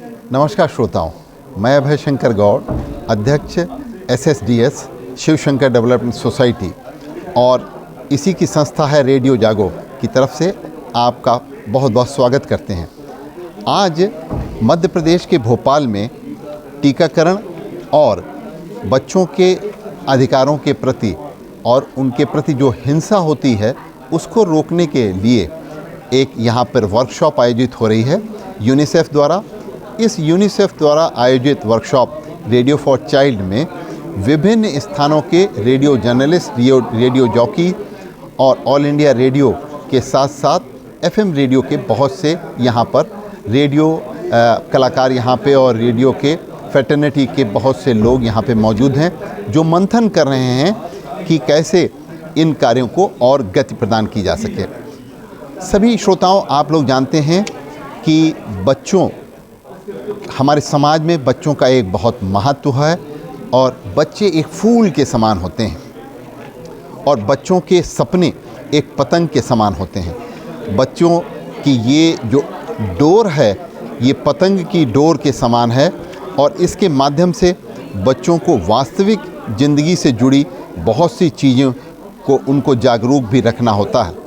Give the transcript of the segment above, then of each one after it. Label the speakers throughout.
Speaker 1: नमस्कार श्रोताओं, मैं अभय शंकर गौड़, अध्यक्ष SSDS Shiv Shankar development society और इसी की संस्था है रेडियो जागो की तरफ से आपका बहुत बहुत स्वागत करते हैं। आज मध्य प्रदेश के भोपाल में टीकाकरण और बच्चों के अधिकारों के प्रति और उनके प्रति जो हिंसा होती है उसको रोकने के लिए एक यहाँ पर वर्कशॉप आयोजित हो रही है यूनिसेफ द्वारा। इस यूनिसेफ द्वारा आयोजित वर्कशॉप रेडियो फॉर चाइल्ड में विभिन्न स्थानों के रेडियो जर्नलिस्ट, रेडियो जॉकी और ऑल इंडिया रेडियो के साथ साथ FM रेडियो के बहुत से यहाँ पर रेडियो कलाकार यहाँ पे और रेडियो के फ्रेटर्निटी के बहुत से लोग यहाँ पे मौजूद हैं जो मंथन कर रहे हैं कि कैसे इन कार्यों को और गति प्रदान की जा सके। सभी श्रोताओं, आप लोग जानते हैं कि बच्चों, हमारे समाज में बच्चों का एक बहुत महत्व है और बच्चे एक फूल के समान होते हैं और बच्चों के सपने एक पतंग के समान होते हैं। बच्चों की ये जो डोर है ये पतंग की डोर के समान है और इसके माध्यम से बच्चों को वास्तविक ज़िंदगी से जुड़ी बहुत सी चीज़ों को उनको जागरूक भी रखना होता है।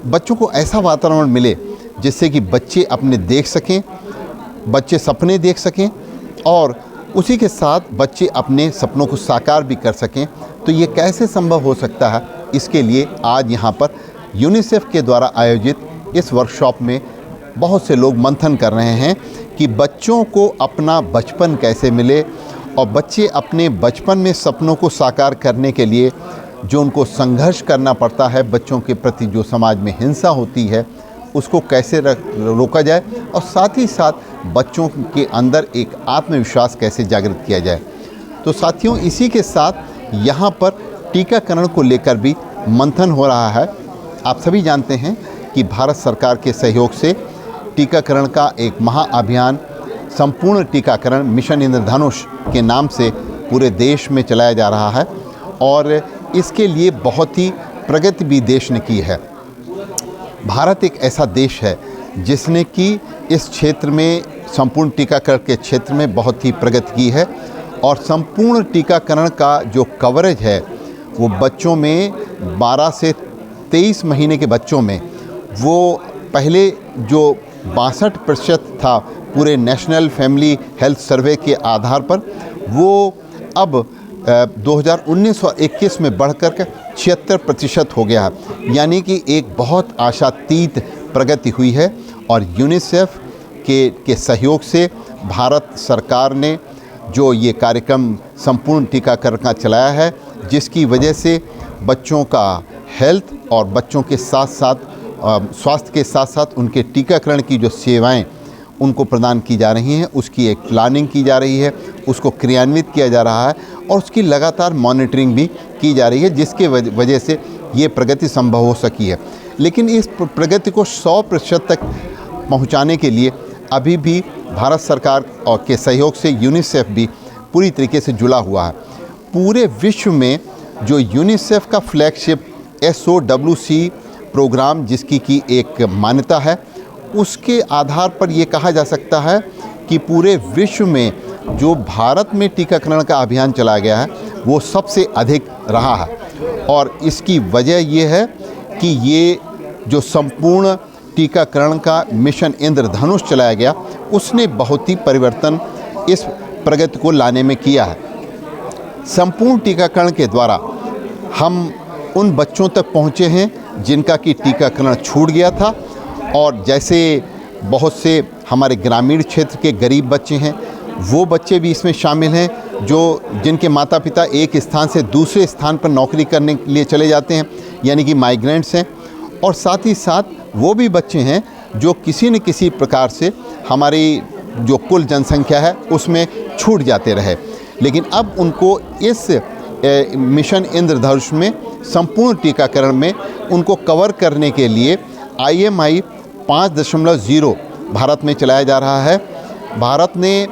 Speaker 1: बच्चों को ऐसा वातावरण मिले जिससे कि बच्चे अपने देख सकें, बच्चे सपने देख सकें और उसी के साथ बच्चे अपने सपनों को साकार भी कर सकें। तो ये कैसे संभव हो सकता है, इसके लिए आज यहाँ पर यूनिसेफ के द्वारा आयोजित इस वर्कशॉप में बहुत से लोग मंथन कर रहे हैं कि बच्चों को अपना बचपन कैसे मिले और बच्चे अपने बचपन में सपनों को साकार करने के लिए जो उनको संघर्ष करना पड़ता है, बच्चों के प्रति जो समाज में हिंसा होती है उसको कैसे रोका जाए और साथ ही साथ बच्चों के अंदर एक आत्मविश्वास कैसे जागृत किया जाए। तो साथियों, इसी के साथ यहाँ पर टीकाकरण को लेकर भी मंथन हो रहा है। आप सभी जानते हैं कि भारत सरकार के सहयोग से टीकाकरण का एक महाअभियान संपूर्ण टीकाकरण मिशन इंद्रधनुष के नाम से पूरे देश में चलाया जा रहा है और इसके लिए बहुत ही प्रगति भी देश ने की है। भारत एक ऐसा देश है जिसने कि इस क्षेत्र में संपूर्ण टीकाकरण के क्षेत्र में बहुत ही प्रगति की है और संपूर्ण टीकाकरण का जो कवरेज है वो बच्चों में 12 से 23 महीने के बच्चों में वो पहले जो 62% था पूरे नेशनल फैमिली हेल्थ सर्वे के आधार पर, वो अब 2019 और 21 में बढ़कर के 76% हो गया है। यानी कि एक बहुत आशातीत प्रगति हुई है और यूनिसेफ के सहयोग से भारत सरकार ने जो ये कार्यक्रम संपूर्ण टीकाकरण का चलाया है, जिसकी वजह से बच्चों का हेल्थ और बच्चों के साथ साथ स्वास्थ्य के साथ साथ उनके टीकाकरण की जो सेवाएं उनको प्रदान की जा रही हैं, उसकी एक प्लानिंग की जा रही है, उसको क्रियान्वित किया जा रहा है और उसकी लगातार मॉनिटरिंग भी की जा रही है, जिसके वजह से ये प्रगति संभव हो सकी है। लेकिन इस प्रगति को 100% तक पहुंचाने के लिए अभी भी भारत सरकार और के सहयोग से यूनिसेफ भी पूरी तरीके से जुड़ा हुआ है। पूरे विश्व में जो यूनिसेफ का फ्लैगशिप SOWC प्रोग्राम जिसकी की एक मान्यता है, उसके आधार पर ये कहा जा सकता है कि पूरे विश्व में जो भारत में टीकाकरण का अभियान चलाया गया है वो सबसे अधिक रहा है और इसकी वजह ये है कि ये जो संपूर्ण टीकाकरण का मिशन इंद्रधनुष चलाया गया उसने बहुत ही परिवर्तन इस प्रगति को लाने में किया है। संपूर्ण टीकाकरण के द्वारा हम उन बच्चों तक पहुँचे हैं जिनका कि टीकाकरण छूट गया था और जैसे बहुत से हमारे ग्रामीण क्षेत्र के गरीब बच्चे हैं, वो बच्चे भी इसमें शामिल हैं जो जिनके माता पिता एक स्थान से दूसरे स्थान पर नौकरी करने के लिए चले जाते हैं, यानी कि माइग्रेंट्स हैं। और साथ ही साथ वो भी बच्चे हैं जो किसी न किसी प्रकार से हमारी जो कुल जनसंख्या है उसमें छूट जाते रहे। लेकिन अब उनको इस मिशन इंद्रधनुष में संपूर्ण टीकाकरण में उनको कवर करने के लिए IMI 5.0 भारत में चलाया जा रहा है। भारत ने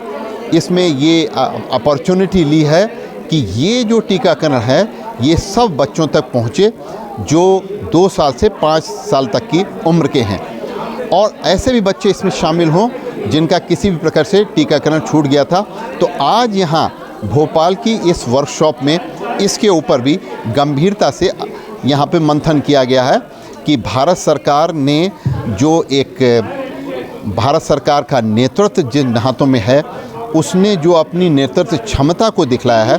Speaker 1: इसमें ये अपॉर्चुनिटी ली है कि ये जो टीकाकरण है ये सब बच्चों तक पहुँचे जो 2 साल से 5 साल तक की उम्र के हैं और ऐसे भी बच्चे इसमें शामिल हों जिनका किसी भी प्रकार से टीकाकरण छूट गया था। तो आज यहाँ भोपाल की इस वर्कशॉप में इसके ऊपर भी गंभीरता से यहाँ पे मंथन किया गया है कि भारत सरकार ने जो एक भारत सरकार का नेतृत्व जिन हाथों में है, उसने जो अपनी नेतृत्व क्षमता को दिखलाया है।